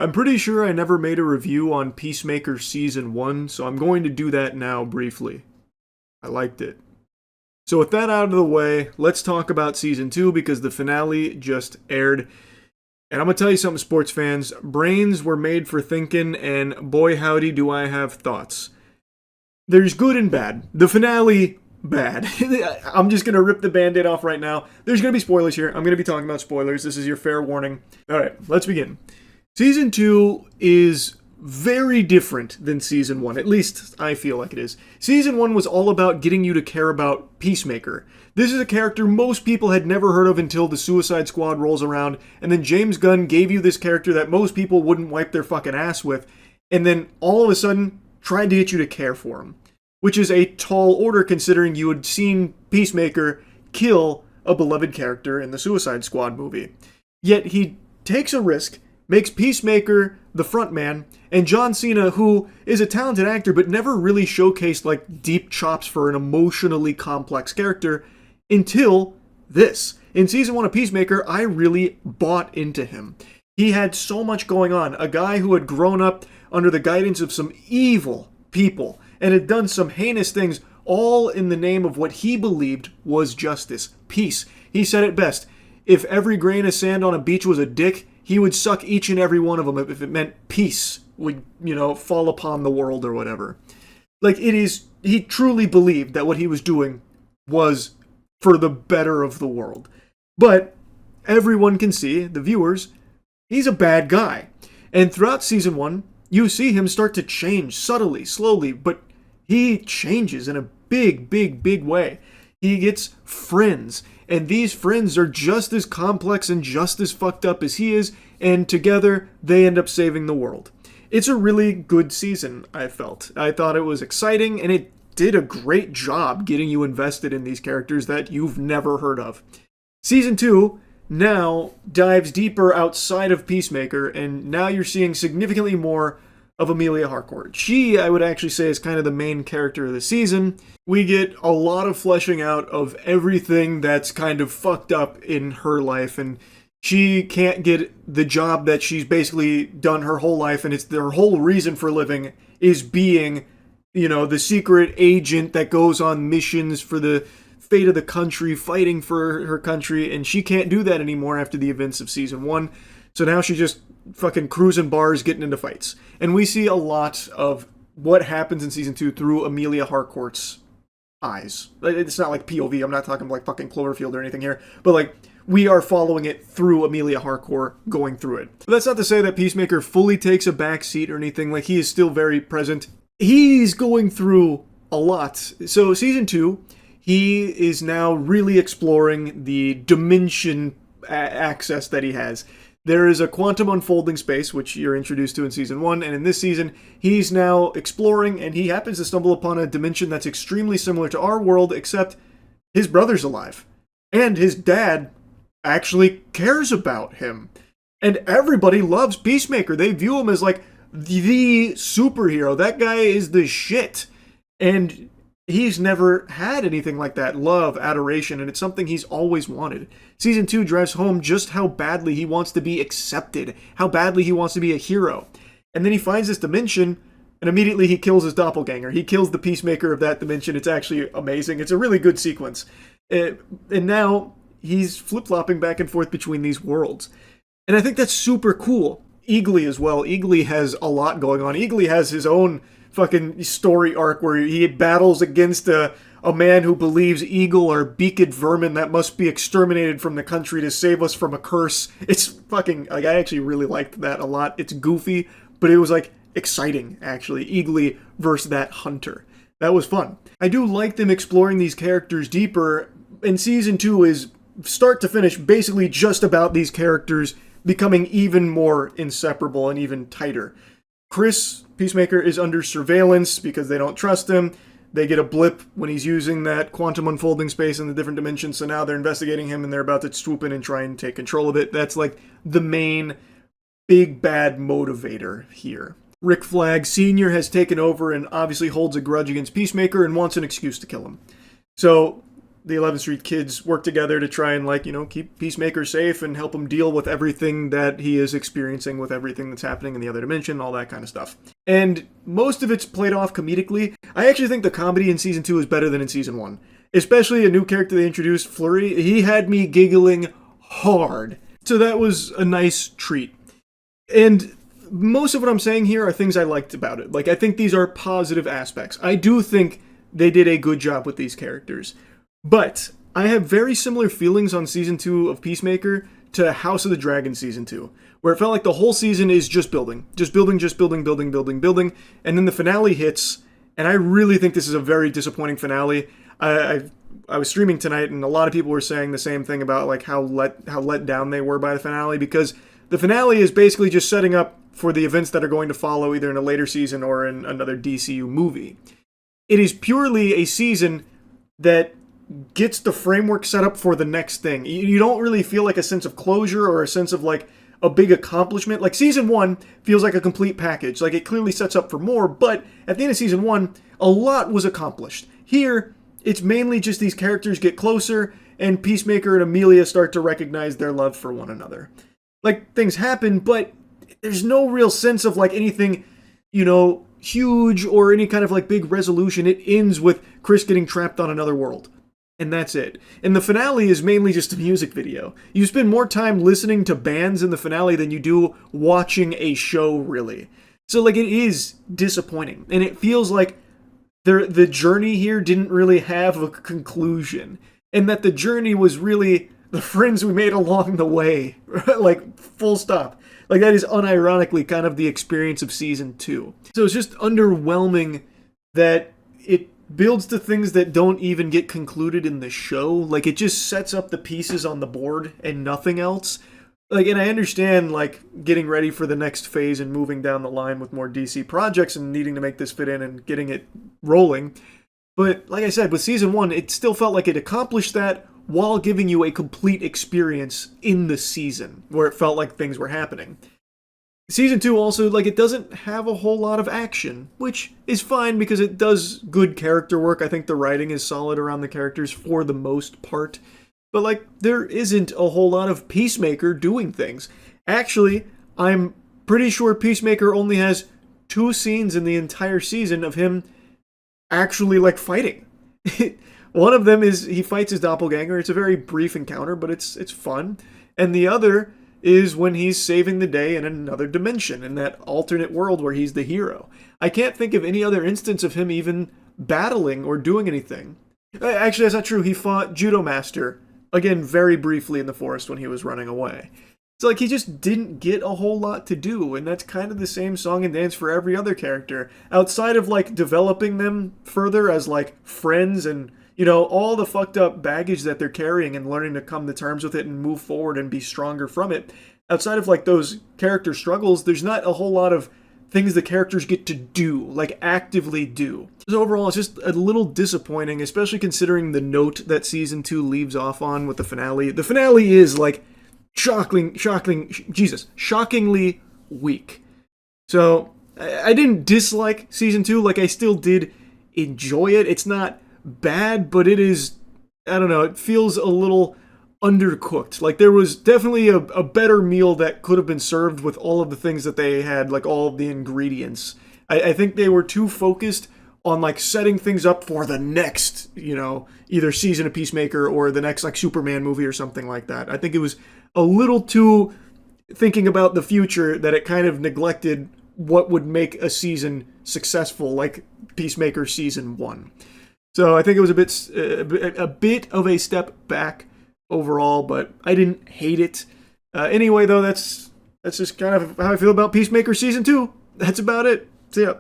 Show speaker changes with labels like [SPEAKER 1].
[SPEAKER 1] I'm pretty sure I never made a review on Peacemaker Season 1, so I'm going to do that now briefly. I liked it. So with that out of the way, let's talk about Season 2 because the finale just aired. And I'm going to tell you something, sports fans. Brains were made for thinking, and boy howdy do I have thoughts. There's good and bad. The finale, bad. I'm just going to rip the band-aid off right now. There's going to be spoilers here. I'm going to be talking about spoilers. This is your fair warning. Alright, let's begin. Season 2 is very different than Season 1. At least, I feel like it is. Season 1 was all about getting you to care about Peacemaker. This is a character most people had never heard of until the Suicide Squad rolls around, and then James Gunn gave you this character that most people wouldn't wipe their fucking ass with, and then all of a sudden tried to get you to care for him. Which is a tall order considering you had seen Peacemaker kill a beloved character in the Suicide Squad movie. Yet he takes a risk, makes Peacemaker the frontman, and John Cena, who is a talented actor but never really showcased like deep chops for an emotionally complex character, until this. In Season 1 of Peacemaker, I really bought into him. He had so much going on. A guy who had grown up under the guidance of some evil people and had done some heinous things, all in the name of what he believed was justice. Peace. He said it best. If every grain of sand on a beach was a dick, he would suck each and every one of them if it meant peace would, fall upon the world or whatever. He truly believed that what he was doing was for the better of the world. But everyone can see, the viewers, he's a bad guy. And throughout Season 1, you see him start to change subtly, slowly, but he changes in a big, big, big way. He gets friends, and these friends are just as complex and just as fucked up as he is, and together they end up saving the world. It's a really good season, I felt. I thought it was exciting, and it did a great job getting you invested in these characters that you've never heard of. Season 2 now dives deeper outside of Peacemaker, and now you're seeing significantly more of Amelia Harcourt. She, I would actually say, is kind of the main character of the season. We get a lot of fleshing out of everything that's kind of fucked up in her life, and she can't get the job that she's basically done her whole life, and it's her whole reason for living is being, the secret agent that goes on missions for the fate of the country, fighting for her country, and she can't do that anymore after the events of Season 1. So now she's just fucking cruising bars, getting into fights. And we see a lot of what happens in Season 2 through Amelia Harcourt's eyes. It's not like POV, I'm not talking like fucking Cloverfield or anything here, but we are following it through Amelia Harcourt going through it. But that's not to say that Peacemaker fully takes a back seat or anything, he is still very present. He's going through a lot. So Season 2, he is now really exploring the dimension access that he has. There is a quantum unfolding space, which you're introduced to in Season 1, and in this season, he's now exploring, and he happens to stumble upon a dimension that's extremely similar to our world, except his brother's alive. And his dad actually cares about him. And everybody loves Peacemaker. They view him as the superhero. That guy is the shit. And he's never had anything like that. Love, adoration, and it's something he's always wanted. Season 2 drives home just how badly he wants to be accepted, how badly he wants to be a hero. And then he finds this dimension, and immediately he kills his doppelganger. He kills the Peacemaker of that dimension. It's actually amazing. It's a really good sequence. And now he's flip-flopping back and forth between these worlds. And I think that's super cool. Eagly as well. Eagly has a lot going on. Eagly has his own fucking story arc where he battles against a man who believes eagle are beaked vermin that must be exterminated from the country to save us from a curse. It's fucking, I actually really liked that a lot. It's goofy, but it was exciting, actually. Eagly versus that hunter. That was fun. I do like them exploring these characters deeper, and Season 2 is, start to finish, basically just about these characters becoming even more inseparable and even tighter. Chris, Peacemaker, is under surveillance because they don't trust him. They get a blip when he's using that quantum unfolding space in the different dimensions, so now they're investigating him and they're about to swoop in and try and take control of it. That's the main big bad motivator here. Rick Flag Sr. has taken over and obviously holds a grudge against Peacemaker and wants an excuse to kill him. So the 11th Street kids work together to try and, like, keep Peacemaker safe and help him deal with everything that he is experiencing with everything that's happening in the other dimension, all that kind of stuff. And most of it's played off comedically. I actually think the comedy in season 2 is better than in season 1. Especially a new character they introduced, Flurry. He had me giggling hard. So that was a nice treat. And most of what I'm saying here are things I liked about it. Like, I think these are positive aspects. I do think they did a good job with these characters. But I have very similar feelings on season 2 of Peacemaker to House of the Dragon season 2, where it felt like the whole season is just building. Just building, building. And then the finale hits, and I really think this is a very disappointing finale. I was streaming tonight, and a lot of people were saying the same thing about, like, how let down they were by the finale, because the finale is basically just setting up for the events that are going to follow either in a later season or in another DCU movie. It is purely a season that gets the framework set up for the next thing. You don't really feel like a sense of closure or a sense of, like, a big accomplishment. Like, season 1 feels like a complete package. Like, it clearly sets up for more, but at the end of season 1, a lot was accomplished. Here, it's mainly just these characters get closer, and Peacemaker and Amelia start to recognize their love for one another. Like, things happen, but there's no real sense of, like, anything, huge or any kind of, like, big resolution. It ends with Chris getting trapped on another world. And that's it. And the finale is mainly just a music video. You spend more time listening to bands in the finale than you do watching a show, really. So, like, it is disappointing. And it feels like the journey here didn't really have a conclusion. And that the journey was really the friends we made along the way. Like, full stop. Like, that is unironically kind of the experience of season 2. So it's just underwhelming that it builds to things that don't even get concluded in the show. Like, it just sets up the pieces on the board and nothing else. Like, and I understand, like, getting ready for the next phase and moving down the line with more DC projects and needing to make this fit in and getting it rolling. But, like I said, with season 1, it still felt like it accomplished that while giving you a complete experience in the season, where it felt like things were happening. Season 2 also, like, it doesn't have a whole lot of action, which is fine because it does good character work. I think the writing is solid around the characters for the most part. But, like, there isn't a whole lot of Peacemaker doing things. Actually, I'm pretty sure Peacemaker only has 2 scenes in the entire season of him actually, like, fighting. One of them is he fights his doppelganger. It's a very brief encounter, but it's fun. And the other is when he's saving the day in another dimension, in that alternate world where he's the hero. I can't think of any other instance of him even battling or doing anything. Actually, that's not true. He fought Judo Master, again, very briefly in the forest when he was running away. So, like, he just didn't get a whole lot to do, and that's kind of the same song and dance for every other character. Outside of, like, developing them further as, like, friends and, all the fucked up baggage that they're carrying and learning to come to terms with it and move forward and be stronger from it. Outside of, like, those character struggles, there's not a whole lot of things the characters get to do, like, actively do. So overall, it's just a little disappointing, especially considering the note that season 2 leaves off on with the finale. The finale is, like, shockingly weak. So, I didn't dislike season 2, like, I still did enjoy it. It's not bad, but it is, I don't know, it feels a little undercooked. Like, there was definitely a better meal that could have been served with all of the things that they had, like, all of the ingredients. I think they were too focused on, like, setting things up for the next, either season of Peacemaker or the next, like, Superman movie or something like that. I think it was a little too thinking about the future that it kind of neglected what would make a season successful, like Peacemaker season 1. So I think it was a bit of a step back overall, but I didn't hate it. Anyway, though, that's just kind of how I feel about Peacemaker season 2. That's about it. See ya.